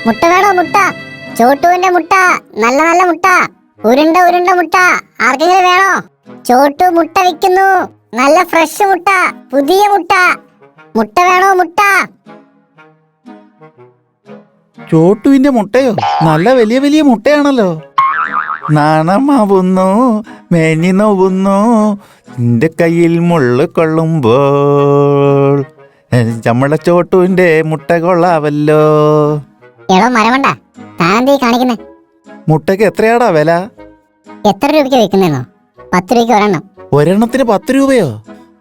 മുട്ട വേണോ? മുട്ട, ചോട്ടുവിന്റെ മുട്ട, നല്ല നല്ല മുട്ട, ഉരുണ്ട ഉരുണ്ട മുട്ട, ആർക്കെങ്കിലും വേണോ? ചോട്ടു മുട്ട വിൽക്കുന്നു, നല്ല ഫ്രഷ് മുട്ട, പുതിയ മുട്ട. മുട്ട വേണോ? മുട്ട. ചോട്ടുവിന്റെ മുട്ടയോ? നല്ല വലിയ വലിയ മുട്ടയാണല്ലോ. നാണമാവുന്നു, മേഞ്ഞി നോവുന്നു, നിന്റെ കയ്യിൽ മുള്ളു കൊള്ളുമ്പോൾ ചമ്മള ചോട്ടുവിന്റെ മുട്ട കൊള്ളാവല്ലോ. എടോ മരമണ്ട, താനെന്തീ കാണിക്കുന്നേ? മുട്ടയ്ക്ക് എത്രയാടാ വില? എത്ര രൂപയ്ക്ക് വിൽക്കുന്നോ? 10 രൂപയ്ക്ക് ഒരെണ്ണം. ഒരെണ്ണത്തിന് 10 രൂപയോ?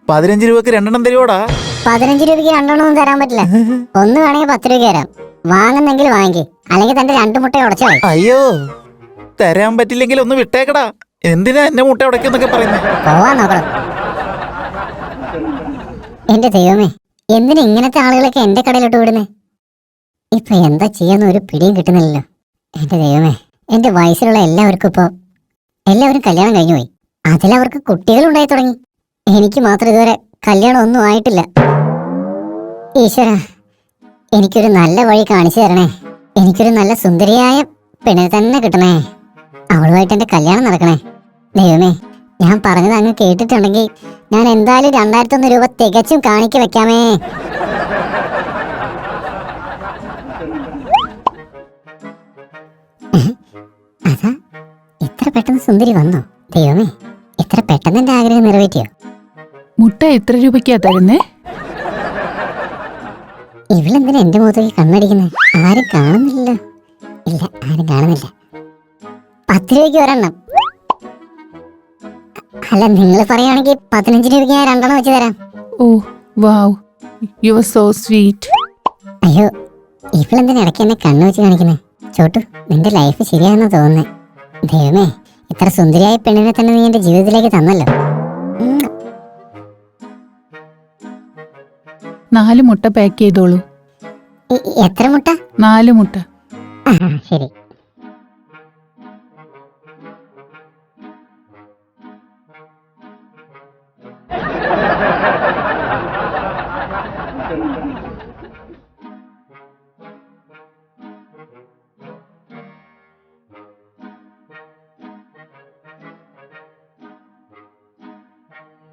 15 രൂപക്ക് 2 തരുവോടാ? 15 രൂപയ്ക്ക് 2 തരാൻ പറ്റില്ല. ഒന്ന് വേണമെങ്കിൽ 10 രൂപയ്ക്ക് തരാം. വാങ്ങുന്നെങ്കിൽ വാങ്ങി, അല്ലെങ്കിൽ തന്റെ 2 മുട്ട ഉടച്ചോ. അയ്യോ, തരാൻ പറ്റില്ലെങ്കിൽ ഒന്ന് വിട്ടേക്കടാ. എന്തിനാ എന്റെ മുട്ട ഉടയ്ക്കുന്നൊക്കെ പറയുന്നേ? പോവാൻ നോക്കണം. എന്റെ ദൈവമേ, എന്തിനാ ഇങ്ങനത്തെ ആളുകളൊക്കെ എന്റെ കടയിലോട്ട് വിടുന്നേ? ഇപ്പൊ എന്താ ചെയ്യാന്ന് ഒരു പിടിയും കിട്ടുന്നില്ലല്ലോ. എന്റെ ദൈവമേ, എന്റെ വയസ്സിലുള്ള എല്ലാവരും കല്യാണം കഴിഞ്ഞു പോയി. അതിലവർക്ക് കുട്ടികളുണ്ടായി തുടങ്ങി. എനിക്ക് മാത്രം ഇതുവരെ കല്യാണം ഒന്നും ആയിട്ടില്ല. ഈശ്വര, എനിക്കൊരു നല്ല വഴി കാണിച്ചു തരണേ. എനിക്കൊരു നല്ല സുന്ദരിയായ പെണ്ണിനെ തന്നെ കിട്ടണേ. അവളുമായിട്ട് എന്റെ കല്യാണം നടക്കണേ. ദൈവമേ, ഞാൻ പറഞ്ഞത് അങ്ങ് കേട്ടിട്ടുണ്ടെങ്കിൽ ഞാൻ എന്തായാലും 2001 രൂപ തികച്ചും കാണിക്ക് വെക്കാമേ. അതാ ഇത്ര പെട്ടെന്ന് സുന്ദരി വന്നോ? ദൈവമേ, ഇത്ര പെട്ടെന്ന് എന്റെ ആഗ്രഹം നിറവേറ്റിയോ? മുട്ട എത്ര രൂപയ്ക്കാ തരുന്നേ? ഇവളെന്തിനാ എന്റെ മുഖത്തേക്ക് കണ്ണടിക്കുന്നേ? ആരും കാണുന്നില്ലല്ലോ. ഇല്ല, ആരും കാണുന്നില്ല. 10 രൂപയ്ക്ക് ഒരെണ്ണം. അല്ല, നിങ്ങൾ പറയുകയാണെങ്കിൽ 15 രൂപയ്ക്ക് ഞാൻ 2 വെച്ച് തരാം. ഓ വാവ്, യു ആർ സോ സ്വീറ്റ്. അയ്യോ, ഇവളെന്തിനാ ഇടയ്ക്ക് എന്നെ കണ്ണു വെച്ച് കാണിക്കുന്നേ? ചോട്ടു, നിന്റെ ലൈഫ് ശരിയാണെന്ന് തോന്നുന്നേ. ദൈവമേ, ഇത്ര സുന്ദരിയായ പെണ്ണിനെ തന്നെ നീ എന്റെ ജീവിതത്തിലേക്ക് തന്നല്ലോ. 4 മുട്ട പാക്ക് ചെയ്തോളൂ. എത്ര മുട്ട? 4 മുട്ട. ശരി.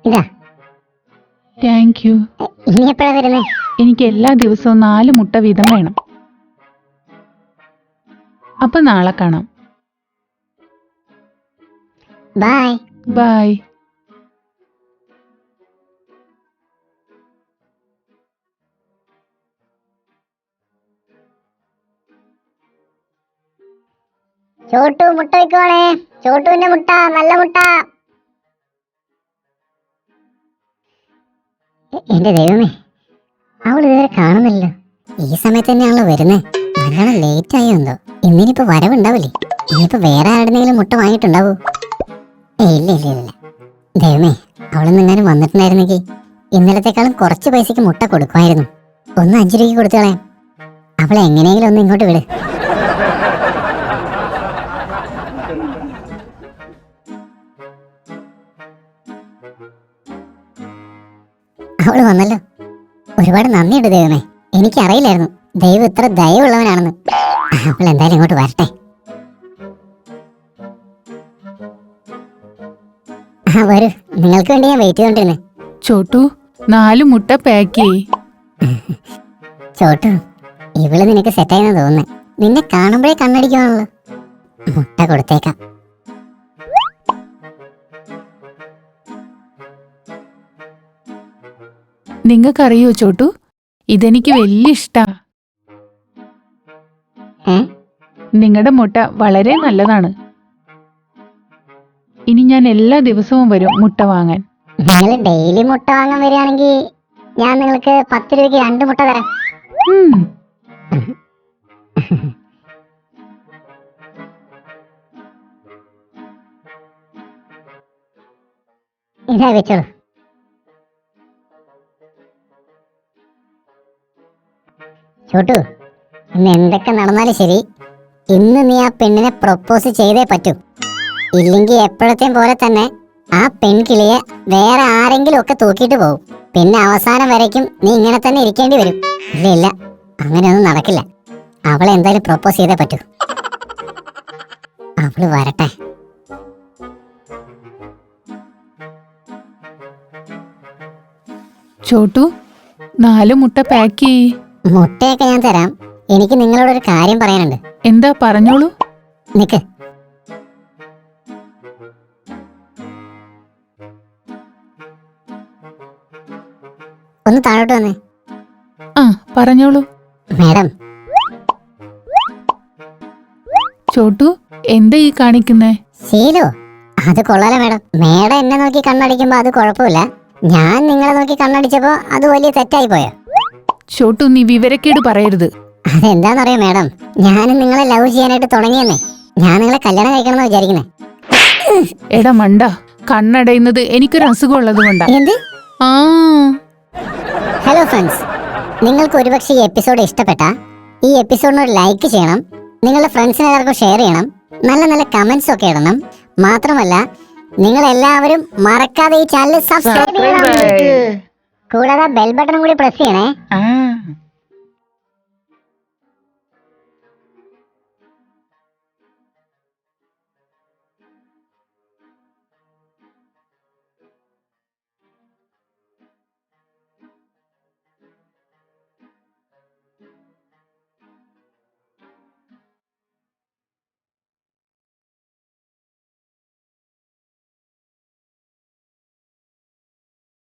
ഇതാ. Thank you. ഇനി എപ്പോഴാ വരുന്നേ? എനിക്ക് എല്ലാ ദിവസവും 4 മുട്ട വീതം വേണം. അപ്പൊ നാളെ കാണാം. ബൈ. ബൈ. ചോട്ടു മുട്ട വയ്ക്കുവാണേ. ചോട്ടുവിന്റെ മുട്ട, നല്ല മുട്ട. എന്റെ ദൈവമേ, അവൾ ഇതുവരെ കാണുന്നില്ലല്ലോ. ഈ സമയത്ത് തന്നെയാണല്ലോ വരുന്നേ. നല്ലോണം ലേറ്റ് ആയോ എന്തോ. ഇന്നിനിപ്പോ വരവുണ്ടാവില്ലേ? ഇനിയിപ്പോ വേറെ ആരുടെങ്കിലും മുട്ട വാങ്ങിയിട്ടുണ്ടാവൂ? ഇല്ല ഇല്ല ഇല്ല. ദൈവമേ, അവളെന്നെങ്ങാനും വന്നിട്ടുണ്ടായിരുന്നെങ്കിൽ ഇന്നലത്തെക്കാളും കുറച്ച് പൈസക്ക് മുട്ട കൊടുക്കുമായിരുന്നു. ഒന്ന് 5 രൂപയ്ക്ക് കൊടുത്തു കളയാം. അവളെ എങ്ങനെയെങ്കിലും ഒന്ന് ഇങ്ങോട്ട് വിട്. അവള് വന്നല്ലോ. ഒരുപാട് നന്ദിയുണ്ട് ദൈവമേ. എനിക്കറിയില്ലായിരുന്നു ദൈവം ഇത്ര ദയവുള്ളവനാണെന്ന്. അവൾ എന്തായാലും ഇങ്ങോട്ട് വരട്ടെ. വരൂ, നിങ്ങൾക്ക് വേണ്ടി ഞാൻ വെയിറ്റ് ചെയ്തോണ്ടിരുന്നേ. ചോട്ടു, 4 മുട്ട പാക്ക് ചെയ്. ചോട്ടു, ഇവള് നിനക്ക് സെറ്റായെന്ന് തോന്നുന്നേ. നിന്നെ കാണുമ്പോഴേ കണ്ണടിക്കുവാണല്ലോ. മുട്ട കൊടുത്തേക്കാം. നിങ്ങൾക്കറിയോ ചോട്ടു, ഇതെനിക്ക് വലിയ ഇഷ്ടാ. നിങ്ങളുടെ മുട്ട വളരെ നല്ലതാണ്. ഇനി ഞാൻ എല്ലാ ദിവസവും വരും മുട്ട വാങ്ങാൻ. നിങ്ങൾ ഡെയിലി മുട്ട വാങ്ങാൻ വരികയാണെങ്കിൽ ഞാൻ നിങ്ങൾക്ക് 10 രൂപയ്ക്ക് 2 മുട്ട തരാം. ഇതാ വെച്ചോളൂ. ചോട്ടു, ഇന്ന് എന്തൊക്കെ നടന്നാലും ശരി, ഇന്ന് നീ ആ പെണ്ണിനെ പ്രൊപ്പോസ് ചെയ്തേ പറ്റൂ. ഇല്ലെങ്കിൽ എപ്പോഴത്തെയും പോലെ തന്നെ ആ പെൺകിളിയെ വേറെ ആരെങ്കിലും ഒക്കെ തൂക്കിയിട്ട് പോകും. പിന്നെ അവസാനം വരയ്ക്കും നീ ഇങ്ങനെ തന്നെ ഇരിക്കേണ്ടി വരും. ഇല്ല ഇല്ല, അങ്ങനെയൊന്നും നടക്കില്ല. അവളെ എന്തായാലും പ്രൊപ്പോസ് ചെയ്തേ പറ്റൂ. അവള് വരട്ടെ. ചോട്ടു 4 മുട്ട പാക്ക് ചെയ്യ്. മുട്ടയൊക്കെ ഞാൻ തരാം. എനിക്ക് നിങ്ങളോടൊരു കാര്യം പറയാനുണ്ട്. എന്താ പറഞ്ഞോളൂ. നിക്ക്. ഒന്ന് താഴോട്ട് വന്നേ. ആ പറഞ്ഞോളൂ. മാഡം, ചോട്ടു എന്താ ഈ കാണിക്കുന്നേ? ശീലോ അത് കൊള്ളാലോ മാഡം. മാഡം എന്നെ നോക്കി കണ്ണടിക്കുമ്പോ അത് കുഴപ്പമില്ല. ഞാൻ നിങ്ങളെ നോക്കി കണ്ണടിച്ചപ്പോ അത് വലിയ തെറ്റായി പോയോ? ചോട്ടു നീ വിവരക്കേട് പറയരുത്. അതെന്താന്നറിയോ മാഡം, ഞാനും നിങ്ങളെ ലവ് ചെയ്യാനായിട്ട് തുടങ്ങിയെന്നേ. ഞാൻ നിങ്ങളെ കല്യാണം കഴിക്കണമെന്ന് വിചാരിക്കുന്നേ. എടാ മണ്ട, കണ്ണടയുന്നത് എനിക്കൊരു അസുഖം ഉള്ളത് കൊണ്ടാ. എന്ത്? ആ ഹലോ ഫ്രണ്ട്സ്, നിങ്ങൾക്ക് ഒരുപക്ഷെ ഈ എപ്പിസോഡ് ഇഷ്ടപ്പെട്ട ഈ എപ്പിസോഡിന് ഒരു ലൈക്ക് ചെയ്യണം. നിങ്ങളുടെ ഫ്രണ്ട്സിന് എല്ലാവർക്കും ഷെയർ ചെയ്യണം. നല്ല നല്ല കമന്റ്സ് ഒക്കെ ഇടണം. മാത്രമല്ല നിങ്ങൾ എല്ലാവരും മറക്കാതെ ഈ ചാനൽ സബ്സ്ക്രൈബ് ചെയ്യണം. കൂടാതെ ബെൽ ബട്ടണും കൂടി പ്രസ് ചെയ്യണേ.